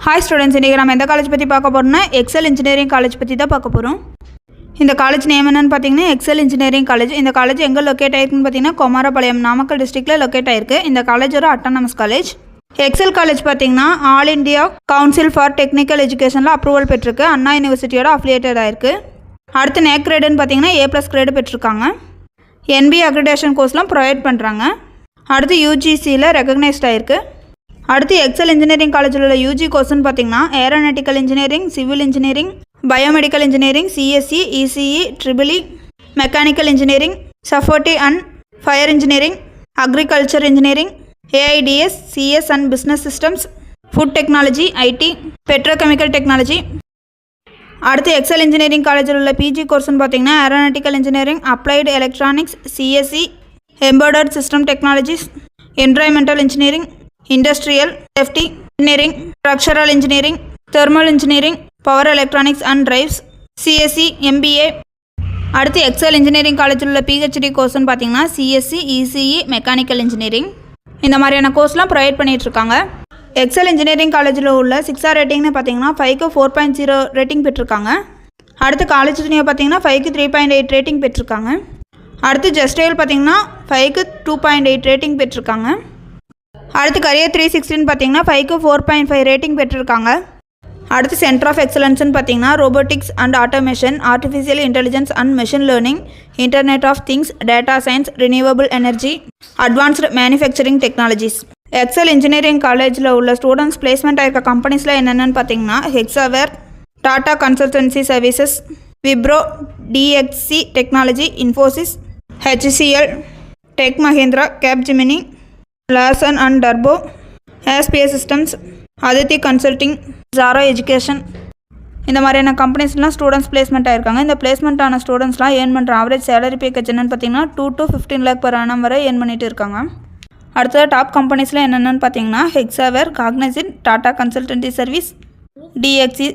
Hi students, இன்றைக்கி நம்ம எந்த காலேஜ் பற்றி பார்க்க போகிறோம்னா எக்ஸல் இன்ஜினியரிங் காலேஜ் பற்றி தான் பார்க்க போகிறோம். இந்த காலேஜ் நேம் என்னென்னு பார்த்தீங்கன்னா எக்ஸல் இன்ஜினியரிங் காலேஜ். இந்த காலேஜ் எங்கே லொக்கேட் ஆயிருக்குன்னு பார்த்தீங்கன்னா குமாரபாளையம், நாமக்கல் டிஸ்ட்ரிக்ட்டில் லொக்கேட் ஆயிருக்கு. இந்த காலேஜ் ஒரு அட்டானமஸ் காலேஜ். எக்ஸல் காலேஜ் பார்த்தீங்கன்னா All India Council for Technical எஜுகேஷனில் அப்ரூவல் பெற்றிருக்கு. அண்ணா யூனிவர்சிட்டியோட அஃபிலியேட்டட் ஆயிருக்கு. அடுத்து நேக் கிரேடுன்னு பார்த்தீங்கன்னா A+ கிரேடு பெற்றிருக்காங்க. NB அக்ரிடேஷன் கோர்ஸ்லாம் ப்ரொவைட் பண்ணுறாங்க. அடுத்து UGCயில் ரெகக்னைஸ்ட் ஆயிருக்கு. அடுத்து எக்ஸல் இன்ஜினியரிங் காலேஜில் உள்ள யூஜி கோர்ஸ்னு பார்த்தீங்கன்னா aeronautical engineering, civil engineering, biomedical engineering, CSE, ECE, EEE, mechanical engineering, சஃபோர்ட்டிவ் and fire engineering, agriculture engineering, AIDS, CS and business systems, food technology, IT, petrochemical technology. அடுத்து எக்ஸல் இன்ஜினியரிங் காலேஜில் உள்ள PG கோர்ஸ்னு பார்த்தீங்கன்னா aeronautical engineering, applied electronics, CSE, embedded system technologies, environmental engineering, industrial safety engineering, structural engineering, thermal engineering, power electronics and drives, CSE, MBA. அடுத்து Excel engineering காலேஜில் உள்ள PhD கோர்ஸ்னு பார்த்தீங்கன்னா CSE, ECE, mechanical engineering. இந்த மாதிரியான கோர்ஸ்லாம் provide பண்ணிகிட்ருக்காங்க. XL engineering காலேஜில் உள்ள 6 ரேட்டிங்னு பார்த்தீங்கன்னா 5க்கு 4.0 ரேட்டிங் பெற்றிருக்காங்க. அடுத்து காலேஜ் ஜூனியர் பார்த்தீங்கன்னா 5க்கு 3.8 ரேட்டிங் பெற்றிருக்காங்க. அடுத்து ஜஸ்டைல் பார்த்தீங்கன்னா 5க்கு 2.8 ரேட்டிங் பெற்றிருக்காங்க. அடுத்து கரியர் 360 பார்த்தீங்கன்னா 5க்கு 4.5 ரேட்டிங் பெற்றிருக்காங்க. அடுத்து சென்டர் ஆஃப் எக்ஸலன்ஸ்னு பார்த்தீங்கன்னா robotics and automation, artificial intelligence and machine learning, internet of things, data science, renewable energy, advanced manufacturing technologies. Excel engineering காலேஜில் உள்ள ஸ்டூடெண்ட்ஸ் பிளேஸ்மெண்ட் ஆகிருக்க கம்பெனிஸில் என்னென்னு பார்த்தீங்கன்னா Hexaware, Tata consultancy services, Wipro, DXC technology, Infosys, HCL, tech Mahindra, Capgemini, Larsen and டர்போ, ASPS systems, Aditi consulting, Jaro education. இந்த மாதிரியான கம்பெனிஸ்லாம் ஸ்டூடெண்ட்ஸ் பிளேஸ்மெண்ட் ஆகிருக்காங்க. இந்த பிளேஸ்மெண்ட் ஆன ஸ்டூடெண்ட்ஸ்லாம் ஏர்ன் பண்ணுற ஆவரேஜ் சேலரி பேக்கேஜ் என்னென்னு பார்த்தீங்கன்னா 2 to 15 lakh per annum வரை ஏர்ன் பண்ணிட்டு இருக்காங்க. அடுத்தது டாப் கம்பெனிஸில் என்னென்னு பார்த்தீங்கன்னா Hexaware, Cognizant, Tata consultancy service, DXC